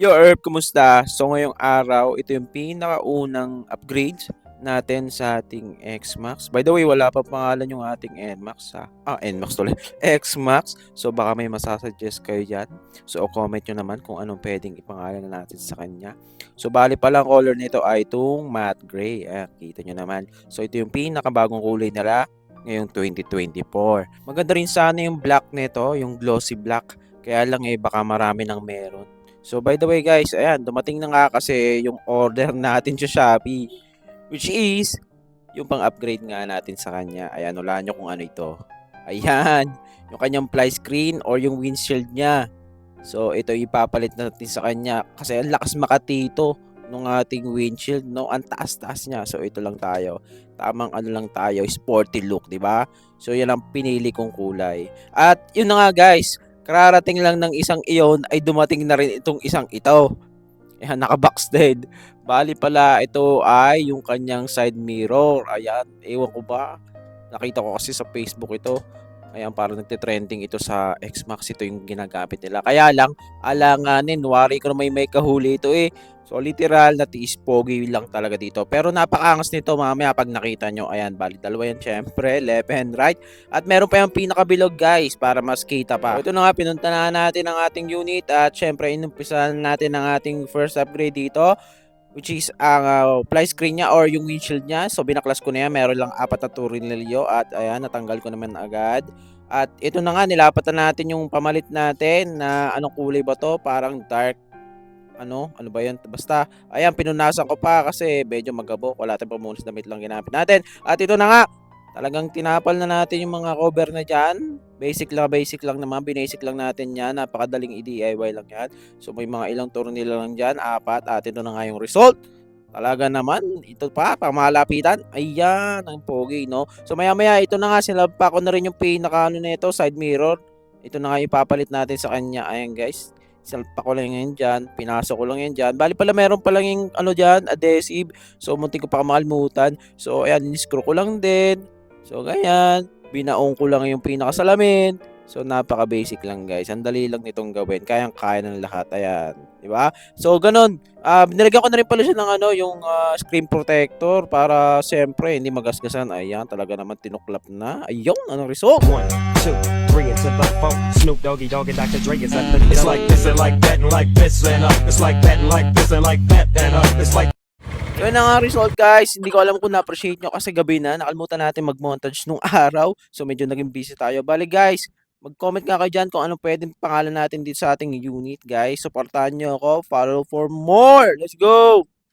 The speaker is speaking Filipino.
Yo, Herb, kumusta? So ngayong araw, ito yung pinakaunang upgrades natin sa ating X-Max. By the way, wala pa pangalan yung ating NMAX ha. NMAX tuloy. X-Max. So baka may masasuggest kayo dyan. So comment nyo naman kung anong pwedeng ipangalan natin sa kanya. So bali palang color nito ay itong matte gray. Kita nyo naman. So ito yung pinakabagong kulay nila ngayong 2024. Maganda rin sana yung black nito, yung glossy black. Kaya lang baka marami nang meron. So by the way guys, ayan, dumating na nga kasi yung order natin sa Shopee, which is yung pang-upgrade nga natin sa kanya. Ayan, hulaan nyo kung ano ito. Ayan, yung kanyang fly screen or yung windshield niya. So ito ipapalit natin sa kanya kasi ang lakas makatito nung ating windshield, no? Ang taas-taas niya. So ito lang tayo. Tamang ano lang tayo, sporty look, 'di ba? So yan ang pinili kong kulay. At yun na nga guys, kararating lang ng isang iyon ay dumating na rin itong isang ito. Ayan, naka-box din. Bali pala ito ay yung kanyang side mirror. Ayan, ewan ko ba. Nakita ko kasi sa Facebook ito. Ayan, parang nagte-trending ito sa Xmax. Ito yung ginagamit nila. Kaya lang, alanganin. Wari ko na may kahuli ito eh. So, literal na tiis pogi lang talaga dito. Pero napakangas nito mamaya pag nakita nyo. Ayan, bali dalawa yan syempre. Left and right. At meron pa yung pinakabilog guys para mas kita pa. So, ito na nga, pinunta na natin ang ating unit. At syempre, inumpisahan natin ang ating first upgrade dito, which is ang fly screen niya or yung windshield niya. So binaklas ko na yan, meron lang 4 na tornilyo at ayan, natanggal ko naman agad. At ito na nga, nilapatan natin yung pamalit natin na anong kulay ba to? Parang dark, ano ba yan? Basta, ayan, pinunasan ko pa kasi medyo magabo. Wala tayong pamunas damit lang ginamit natin. At ito na nga, talagang tinapal na natin yung mga cover na dyan. Basic lang naman. Binasic lang natin yan. Napakadaling i-DIY lang yan. So may mga ilang tornilyo lang dyan. 4. At ito na nga yung result. Talaga naman, ito pa, pamalapitan. Ayan, ang pogi, no? So maya-maya, ito na nga, sinalpa ko na rin yung pinaka ano nito, side mirror. Ito na nga yung papalit natin sa kanya. Ayan guys, sinalpa ko lang yan dyan, pinasok ko lang yan dyan. Bali pala meron pa lang yung ano dyan, adhesive. So muntik ko pa makalimutan. So ayan, in-screw ko lang din. So ganyan, binaong ko lang yung pinakasalamin. So napaka-basic lang guys. Ang dali lang nitong gawin. Kayang-kaya ng lahat. Ayan, di ba? So ganun. Nilagyan ko na rin pala siya ng ano, yung screen protector para siyempre hindi magasgasan. Ayan, talaga naman tinuklap na. Ayun, anong result? 1, 2, 3 into the 4. Snoop Doggy Dogg and Dr. Dre is at the It's like this and like that and like this and it's like that and like this and like that and it's like. Yun na nga result guys. Hindi ko alam kung na-appreciate nyo kasi gabi na. Nakalimutan natin mag-montage nung araw. So medyo naging busy tayo. Bali guys, mag-comment nga kayo dyan kung anong pwedeng pangalan natin dito sa ating unit guys. Supportahan nyo ako. Follow for more. Let's go!